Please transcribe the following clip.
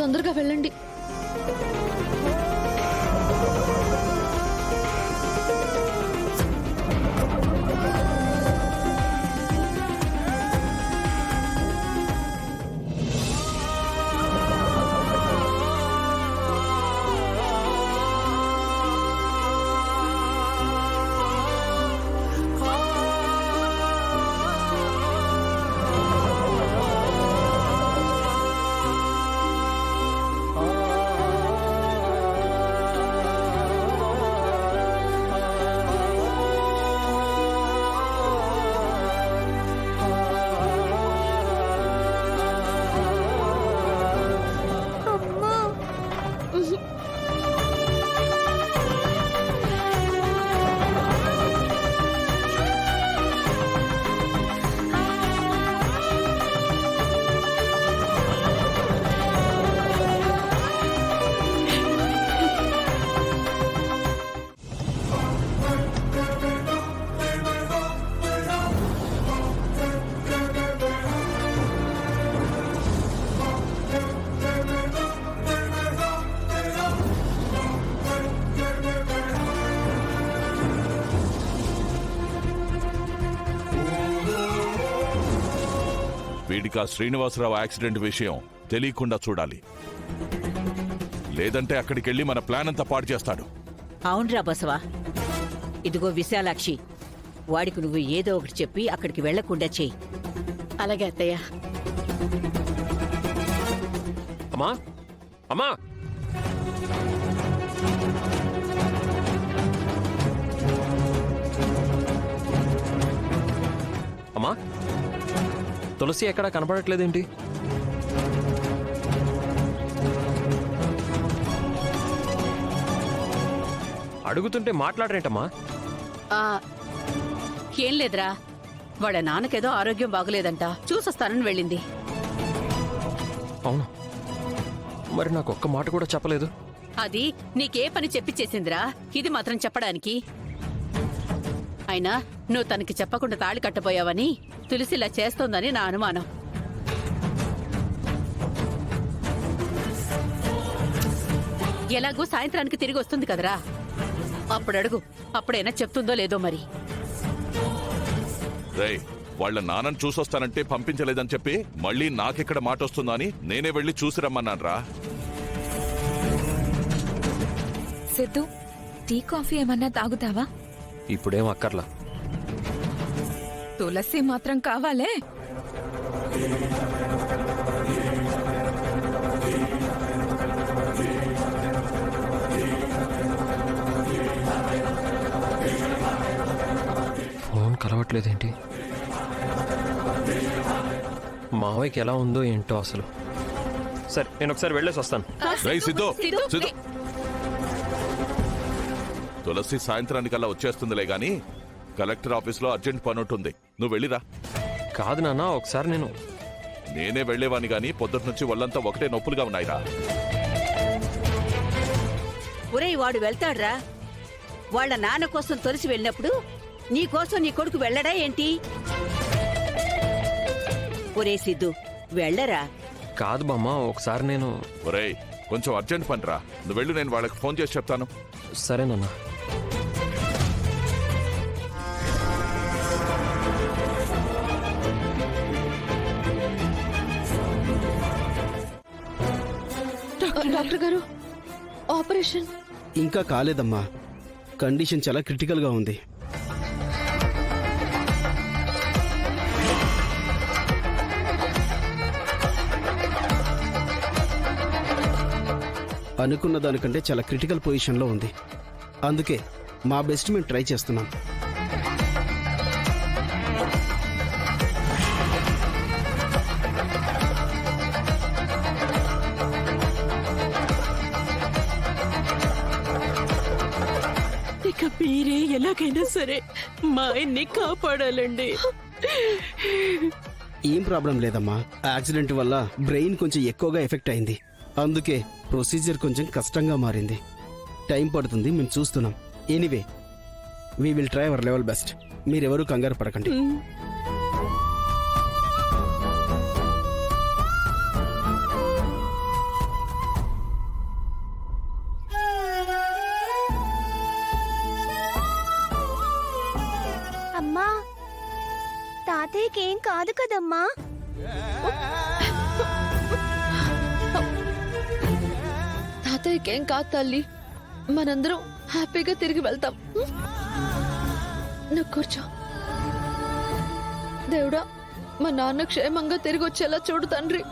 తొందరగా వెళ్ళండి. వీడికి ఆ శ్రీనివాసరావు యాక్సిడెంట్ విషయం తెలియకుండా చూడాలి, లేదంటే అక్కడికెళ్ళి మన ప్లాన్ అంతా పాడు చేస్తాడు. అవునరా బసవా, ఇదిగో విశాలాక్షి, వాడికి నువ్వు ఏదో ఒకటి చెప్పి అక్కడికి వెళ్లకుండా చెయ్యి. అలాగే అత్తయ్య. అమ్మా అమ్మా, అమ్మా, తులసి ఎక్కడా కనపడట్లేదేంటి? అడుగుతుంటే మాట్లాడరేంటమ్మా? ఏం లేదురా, వాళ్ళ నాన్నకేదో ఆరోగ్యం బాగలేదంట, చూసొస్తానని వెళ్ళింది. అవును, మరి నాకు ఒక్క మాట కూడా చెప్పలేదు. అది నీకే పని చెప్పిచ్చేసిందిరా, ఇది మాత్రం చెప్పడానికి. అయినా నువ్వు తనకి చెప్పకుండా తాళి కట్టబోయావని తులసిలా చేస్తోందని నా అనుమానం. ఎలాగూ సాయంత్రానికి తిరిగి వస్తుంది కదరా, అప్పుడు అడుగు, అప్పుడైనా చెప్తుందో లేదో మరి. రేయ్, వాళ్ళ నాన్నని చూసొస్తానంటే పంపించలేదని చెప్పి మళ్ళీ నాకెక్కడ మాట వస్తుందో అని నేనే వెళ్ళి చూసి రమ్మన్నాను రా. సిద్ధు, టీ కాఫీ ఏమన్నా తాగుతావా? ఇప్పుడేం అక్కర్లా. తులసి మాత్రం కావాలే. ఫోన్ కలవట్లేదేంటి? మావయ్యకి ఎలా ఉందో ఏంటో అసలు. సరే, నేను ఒకసారి వెళ్ళేసి వస్తాను. రేయ్ సిద్ధు, సిద్ధు, తులసి సాయంత్రానికల్లా వచ్చేస్తుందిలే గాని కలెక్టర్ ఆఫీస్లో అర్జెంట్ పని ఉంటుంది, నువ్వు వెళ్ళిరా. కాదు నాన్న, ఒకసారి నేనే వెళ్లేవాని గాని పొద్దుటి నుంచి ఒళ్ళంతా ఒకటే నొప్పులుగా ఉన్నాయిరా. ఒరేయ్, వాడు వెళ్తాడ్రా. వాళ్ళ నాన్న కోసం తొలిసి వెళ్ళినప్పుడు నీ కోసం నీ కొడుకు వెళ్ళడా ఏంటి? ఒరే సిద్ధు, వెళ్ళరా. కాదు బామ్మ, ఒకసారి ఒరేయ్, కొంచెం అర్జెంట్ పనిరా, నువ్వు వెళ్ళు, నేను వాళ్ళకి ఫోన్ చేసి చెప్తాను. సరేనన్నా. డాక్టర్ గారు, ఆపరేషన్ ఇంకా కాలేదమ్మా, కండిషన్ చాలా క్రిటికల్ గా ఉంది. అనుకున్న దానికంటే చాలా క్రిటికల్ పొజిషన్లో ఉంది. అందుకే మా బెస్ట్ మేము ట్రై చేస్తున్నాం. ఇక మీరే ఎలాగైనా సరే మా ఆయన్ని కాపాడాలండి. ఏం ప్రాబ్లం లేదమ్మా, యాక్సిడెంట్ వల్ల బ్రెయిన్ కొంచెం ఎక్కువగా ఎఫెక్ట్ అయింది. అందుకే ప్రొసీజర్ కొంచెం కష్టంగా మారింది. టైం పడుతుంది, మేము చూస్తున్నాం. Anyway, we will try our level best. మీరెవరూ కంగారు పడకండి. తాతయ్యకి ఏం కాదు కదమ్మా. తాతయ్యకేం కాదు తల్లి, మనందరం హ్యాపీగా తిరిగి వెళ్తాం. నువ్వు కూర్చో. దేవుడా, మా నాన్న క్షేమంగా తిరిగి వచ్చేలా చూడు తండ్రి.